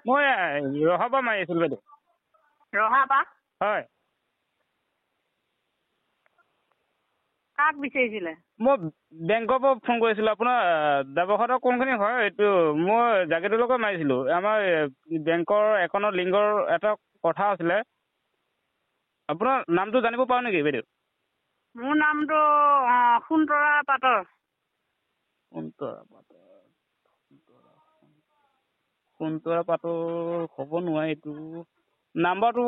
মই ৰহাৰ পৰা মাৰি আছিলোঁ বাইদেউ। ৰহাপা হয়। কাক বিচাৰিছিলে? মই বেংকৰ পৰা ফোন কৰিছিলোঁ। আপোনাৰ ব্যৱসায়ৰ কোনখিনি হয় এইটো মই জাগিৰোডৰ মাৰিছিলোঁ। আমাৰ বেংকৰ একাউণ্টৰ লিংকৰ এটা কথা আছিলে। আপোনাৰ নামটো জানিব পাৰোঁ নেকি বাইদেউ? মোৰ নামটো সুন্তৰা পাটৰ। সুন্তৰা পাটৰ হ'ব নোৱাৰে। এইটো নাম্বাৰটো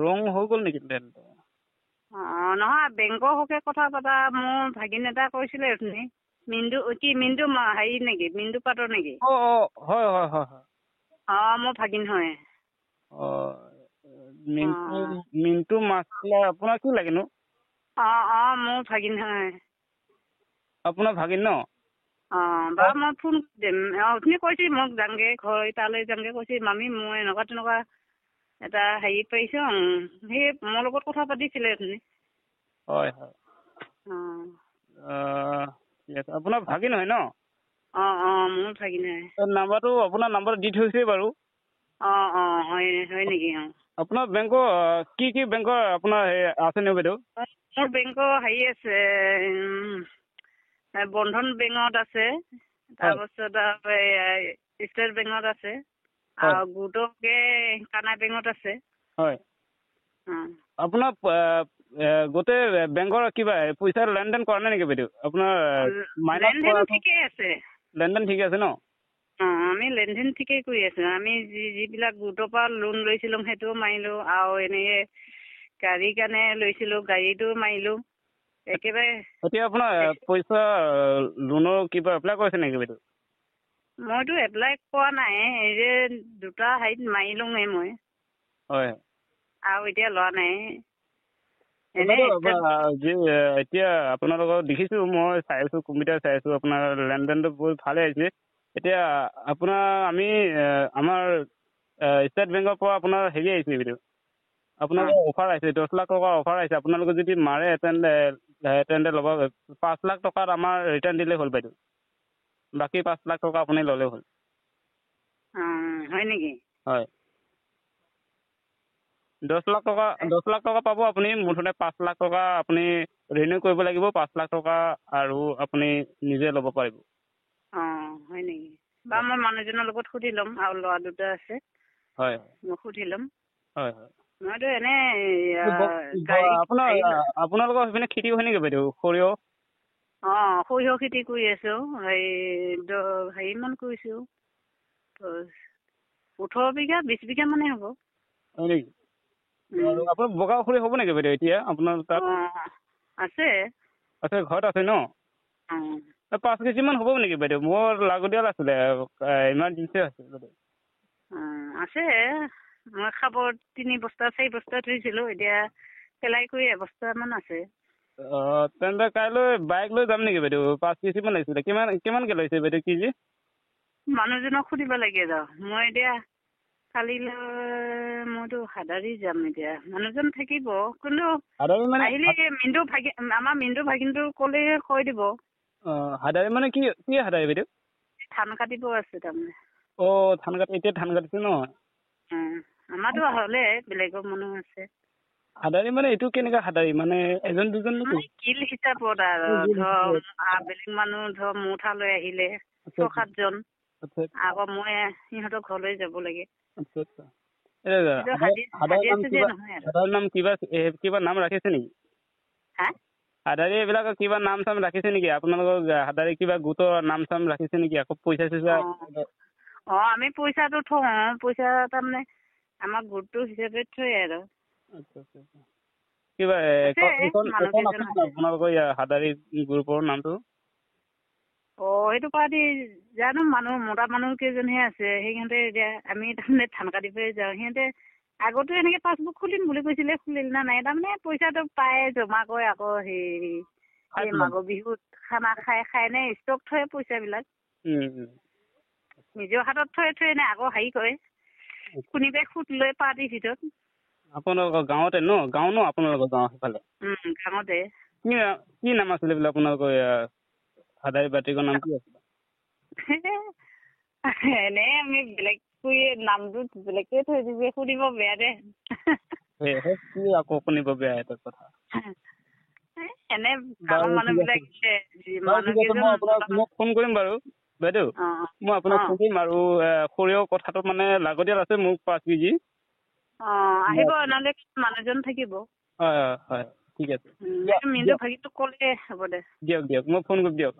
ৰং হৈ গ'ল নেকি? নহয়, বেংকৰ হকে কথা পতা মোৰ ভাগিন এটা কৈছিলে অথনি। মিণ্টু হেৰি নেকি? মিণ্টু পাটৰ নেকি? হয় হয় হয় হয়। মোৰ ভাগিন হয়। মিণ্টু মাছলা আপোনাৰ কি লাগেনো? মোৰ ভাগিন হয়। আপোনাৰ ভাগিন ন? বাৰু মই ফোন দিম। অথনি কৈছে মোক যামগৈ ঘৰ তালৈ যামগৈ কৈছে। মামী মই এনেকুৱা তেনেকুৱা এটা হেৰি পাৰিছোঁ। সেই মোৰ লগত কথা পাতিছিলে অথনি। হয় হয়। ঠিক আছে। আপোনাৰ ভাগিন হয় ন? মোৰ ভাগিন হয়। আপোনাৰ নাম্বাৰটো দি থৈছে বাৰু। হয় নেকি? আপোনাৰ বেংকৰ কি বেংকৰ আপোনাৰ আছে নে বাইদেউ? মোৰ বেংকৰ হেৰি আছে, বন্ধন বেংকত আছে, তাৰপাছত ষ্টেট বেংকত আছে, আৰু গোটকে কানাড়া বেংকত আছে। হয়। আপোনাৰ গোটেই বেংকৰ কিবা পইচা লেনদেন কৰা নাই নেকি বাইদেউ? আপোনাৰ লেনদেন ঠিকেই আছে। লেনদেন ঠিকে আছে ন? আমি লেনদেন ঠিকেই কৰি আছোঁ। আমি যিবিলাক গোটৰ পৰা লোন লৈছিলোঁ সেইটোও মাৰিলোঁ, আৰু এনেকৈ গাড়ীৰ কাৰণে লৈছিলোঁ গাড়ীটো মাৰিলোঁ একেবাৰে। এতিয়া আপোনাৰ পইচা লোনৰ কিবা এপ্লাই কৰিছে নেকি বাইদেউ? মইতো এপ্লাই কৰা নাই। এই যে দুটা হেৰিত মাৰিলোঁগৈ মই। হয়। আৰু এতিয়া লোৱা নাই। এতিয়া আপোনালোকৰ দেখিছোঁ, মই চাই আছোঁ, কম্পিউটাৰ চাই আছোঁ, আপোনাৰ লেনদেনটো বহুত ভালে আহিছে। এতিয়া আমাৰ ষ্টেট বেংকৰ পৰা আপোনাৰ হেৰি আহিছে বাইদেউ, আপোনালোকৰ অফাৰ আহিছে, 10 লাখ টকাৰ অফাৰ আহিছে। আপোনালোকে যদি মাৰে তেন্তে ল'ব 5 লাখ টকাত আমাৰ ৰিটাৰ্ণ দিলেই হ'ল বাইদেউ। বাকী 5 লাখ টকা আপুনি ল'লেই হ'ল। হয় নেকি? হয়। 10 লাখ টকা পাব আপুনি। মুঠতে 5 লাখ টকা আপুনি ৰিনিউ কৰিব লাগিব। 5 লাখ টকা আৰু আপুনি নিজে ল'ব পাৰিব। হয় নেকি? বাৰু মই মানুহজনৰ লগত সুধি ল'ম, আৰু ল'ৰা দুটা আছে। হয়। মই সুধি ল'ম। হয় হয়। মইতো এনেই আপোনালোকৰ সেইপিনে খেতি হয় নেকি বাইদেউ? সৰিয়হ? সৰিয়হ খেতি কৰি আছোঁ। হেৰিমান কৰিছোঁ, 18 বিঘা 20 বিঘা মানে হ'ব। হয় নেকি? আপোনাৰ বগা সৰিয়হ হ'ব নেকি বাইদেউ এতিয়া আপোনাৰ তাত? আছে। ঘৰত আছে ন? 5 কেজিমান হ'ব নেকি বাইদেউ? মোৰ লাগতিয়াল আছিলে, ইমাৰ্জেঞ্চি আছে বাইদেউ। আছে। মই খাব 3 বস্তা 4 বস্তা থৈছিলোঁ, এতিয়া পেলাই কৰি 1 বস্তামান আছে। তেন্তে কাইলৈ বাইক লৈ যাম নেকি বাইদেউ? 5 কেজিমান লাগিছিলে। কিমানকৈ লৈছে বাইদেউ কেজি? মানুহজনক সুধিব লাগে মই এতিয়া কালিলৈ মইতো হাদাৰি যাম। এতিয়া মানুহজন থাকিব, কিন্তু আহিলে আমাৰ মিণ্টু ভাগিনটো ক'লে কৈ দিব। হাদাৰি মানে কি হাদাৰি বাইদেউ? ধান কাটিব আছে তাৰমানে। এতিয়া ধান কাটিছে ন? আমাৰতো হ'লে বেলেগৰ মানুহ আছে। হাদাৰি মানে এইটো কেনেকা হাদাৰি? মানে এজন দুজন নেকি? কিল হিচাপত আৰু বেলেগ মানুহ মুঠা লৈ আহিলে 6-7 জন, আকৌ মই সিহঁতৰ ঘৰলৈ যাব লাগে। হাদাৰি নাম কিবা নাম ৰাখিছে নেকি? হাদাৰি এইবিলাকৰ কিবা নাম চাম ৰাখিছে নেকি? আপোনালোকৰ হাদাৰি কিবা গোটৰ নাম চাম ৰাখিছে নেকি? আকৌ পইচা চইচা? আমি পইচাটো থওঁ। পইচা তাৰমানে আমাৰ গোটটো হিচাপে থৈ আৰু। কিবা আপোনালোকৰ হাদাৰি গ্ৰুপৰ নামটো? সেইটো পাৰ্টি জানো, মতা মানুহ কেইজনহে আছে। সিহঁতে এতিয়া আমি তাৰমানে ধান কাটিবই যাওঁ। সিহঁতে আগতো এনেকৈ পাছবুক খুলিম বুলি কৈছিলে, খুলিল না নাই? তাৰমানে পইচাটো পাই জমা কৰে, আকৌ এই মাঘৰ বিহুত খানা খাই নে ষ্টক থয় পইচাবিলাক। নিজৰ হাতত থৈ নে আকৌ হেৰি কৰে, কোনোবাই সুত লৈ পাৰ্টিৰ ভিতৰত। আপোনালোকৰ গাঁৱতে ন? গাঁও ন আপোনালোকৰ গাঁও সেইফালে? গাঁৱতে। কি নাম আছিলে বোলে আপোনালোকৰ হাদাৰি বাটিকৰ নাম কি আছিলে? এনেই আমি বেলেগ কৰি নামটো বেলেগকে থৈ দিছে শুনিব বেয়া দে কি আকৌ শুনিব বেয়া এটা কথা এনে গাঁৱৰ মানুহবিলাক মই ফোন কৰিম বাৰু বাইদেউ মই আপোনাক ফোন কৰিম আৰু সৰিয়হ কথাটো মানে লাগতিয়াল আছে মোক 5 কেজি আহিব নহ'লে মানুহজন থাকিব হয় হয় ঠিক আছে মিনটো ভাগিটো ক'লে হ'ব দে দিয়ক মই ফোন কৰিম দিয়ক